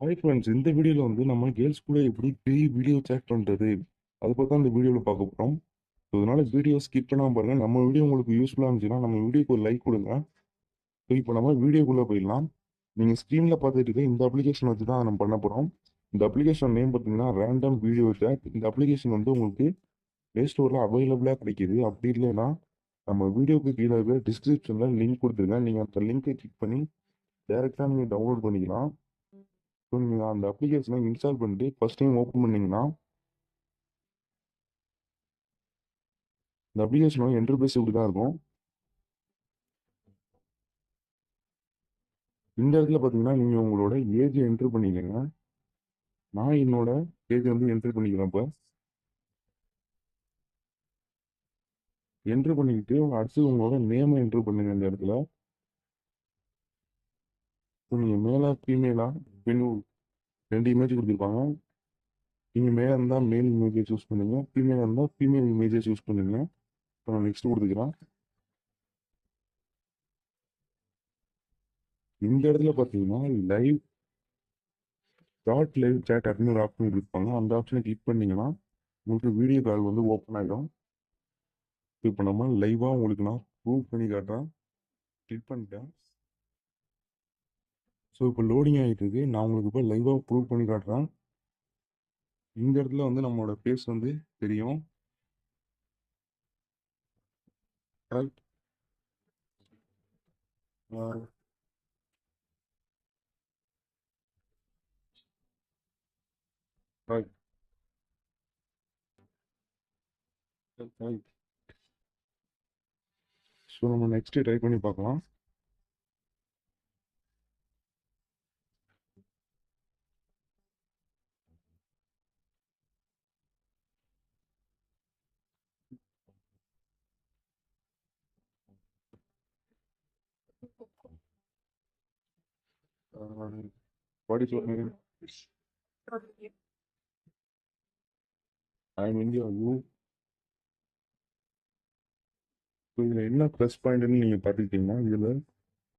Hi friends, இந்த வீடியோவில் வந்து நம்ம கேர்ள்ஸ் கூட எப்படி வீடியோ சேட் பண்ணுறது அதை பற்றி தான் இந்த வீடியோவில் பார்க்க போகிறோம். ஸோ அதனால வீடியோ ஸ்கிப் பண்ணாமல் பாருங்கள். நம்ம வீடியோ உங்களுக்கு யூஸ்ஃபுல்லாக இருந்துச்சுன்னா நம்ம வீடியோக்கு ஒரு லைக் கொடுங்க. ஸோ இப்போ நம்ம வீடியோக்குள்ளே போயிடலாம். நீங்கள் ஸ்க்ரீனில் பார்த்துட்டு இருக்க இந்த அப்ளிகேஷன் வச்சு தான் நம்ம பண்ண போகிறோம். இந்த அப்ளிகேஷன் நேம் பார்த்தீங்கன்னா ரேண்டம் வீடியோ சேட். இந்த அப்ளிகேஷன் வந்து உங்களுக்கு ப்ளே ஸ்டோரில் அவைலபிளாக கிடைக்கிது. அப்படி இல்லைன்னா நம்ம வீடியோக்கு கீழே இருக்க டிஸ்கிரிப்ஷனில் லிங்க் கொடுத்துருங்க. நீங்கள் அந்த லிங்கை கிளிக் பண்ணி டேரெக்டாக நீங்கள் டவுன்லோட் பண்ணிக்கலாம். ஸோ நீங்கள் அந்த அப்ளிகேஷனை இன்ஸ்டால் பண்ணிட்டு ஃபஸ்ட் டைம் ஓப்பன் பண்ணிங்கன்னா இந்த அப்ளிகேஷனோட இன்டர்ஃபேஸ் இப்படி தான் இருக்கும். இந்த இடத்துல பார்த்தீங்கன்னா நீங்கள் உங்களோட ஏஜை என்ட்ரு பண்ணிக்கங்க. நான் என்னோட ஏஜ் வந்து என்ட்ரு பண்ணிக்கிறேன். இப்போ என்ட்ரு பண்ணிக்கிட்டு அடுத்து உங்களோட நேமை என்ட்ரு பண்ணுங்க. இந்த இடத்துல நீங்கள் மேலே ஃபீமேலா பெண் ரெண்டு இமேஜ் கொடுத்துருப்பாங்க. நீங்கள் மேலே இருந்தால் மேல் இமேஜை சூஸ் பண்ணுங்க, ஃபீமேலாக இருந்தால் ஃபீமேல் இமேஜை சூஸ் பண்ணுங்க. இப்போ நான் நெக்ஸ்ட் கொடுத்துக்கிறேன். இந்த இடத்துல பார்த்தீங்கன்னா லைவ் லைவ் சேட் அப்படின்னு ஒரு ஆப்ஷன் கொடுப்பாங்க. அந்த ஆப்ஷனை கிளிக் பண்ணீங்கன்னா உங்களுக்கு வீடியோ கால் வந்து ஓப்பன் ஆகிடும். இப்போ நம்ம லைவாக உங்களுக்கு நான் ப்ரூவ் பண்ணி காட்டுறேன். கிளிக் பண்ணிட்டேன். ஸோ இப்போ லோடிங் ஆகிட்டு இருக்கு. நான் உங்களுக்கு இப்போ லைவாக ப்ரூவ் பண்ணி காட்டுறேன். இந்த இடத்துல வந்து நம்மளோட ஃபேஸ் வந்து தெரியும். ரைட். ரைட். ரைட். ஸோ நம்ம நெக்ஸ்ட் ட்ரை பண்ணி பார்க்கலாம். What is your name? I am India. You. So இதில் என்ன ப்ளஸ் பாயிண்ட்னு நீங்கள் பார்த்துக்கிட்டிங்கன்னா இதில்